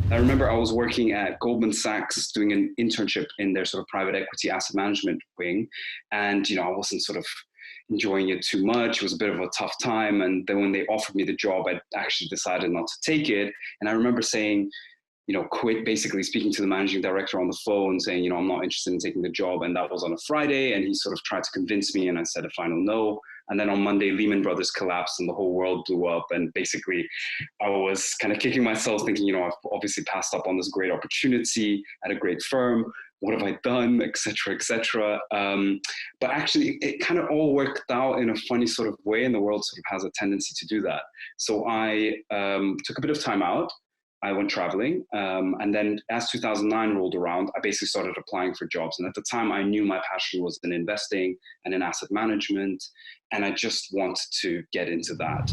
I remember I was working at Goldman Sachs doing an internship in their sort of private equity asset management wing. And, I wasn't sort of enjoying it too much. It was a bit of a tough time. And then when they offered me the job, I actually decided not to take it. And I remember saying, quit, basically speaking to the managing director on the phone saying, I'm not interested in taking the job. And that was on a Friday. And he sort of tried to convince me and I said a final no. And then on Monday, Lehman Brothers collapsed and the whole world blew up. And basically I was kind of kicking myself thinking, I've obviously passed up on this great opportunity at a great firm. What have I done, et cetera, et cetera. But actually it kind of all worked out in a funny sort of way. And the world sort of has a tendency to do that. So I took a bit of time out. I went traveling. And then as 2009 rolled around, I basically started applying for jobs. And at the time, I knew my passion was in investing and in asset management. And I just wanted to get into that.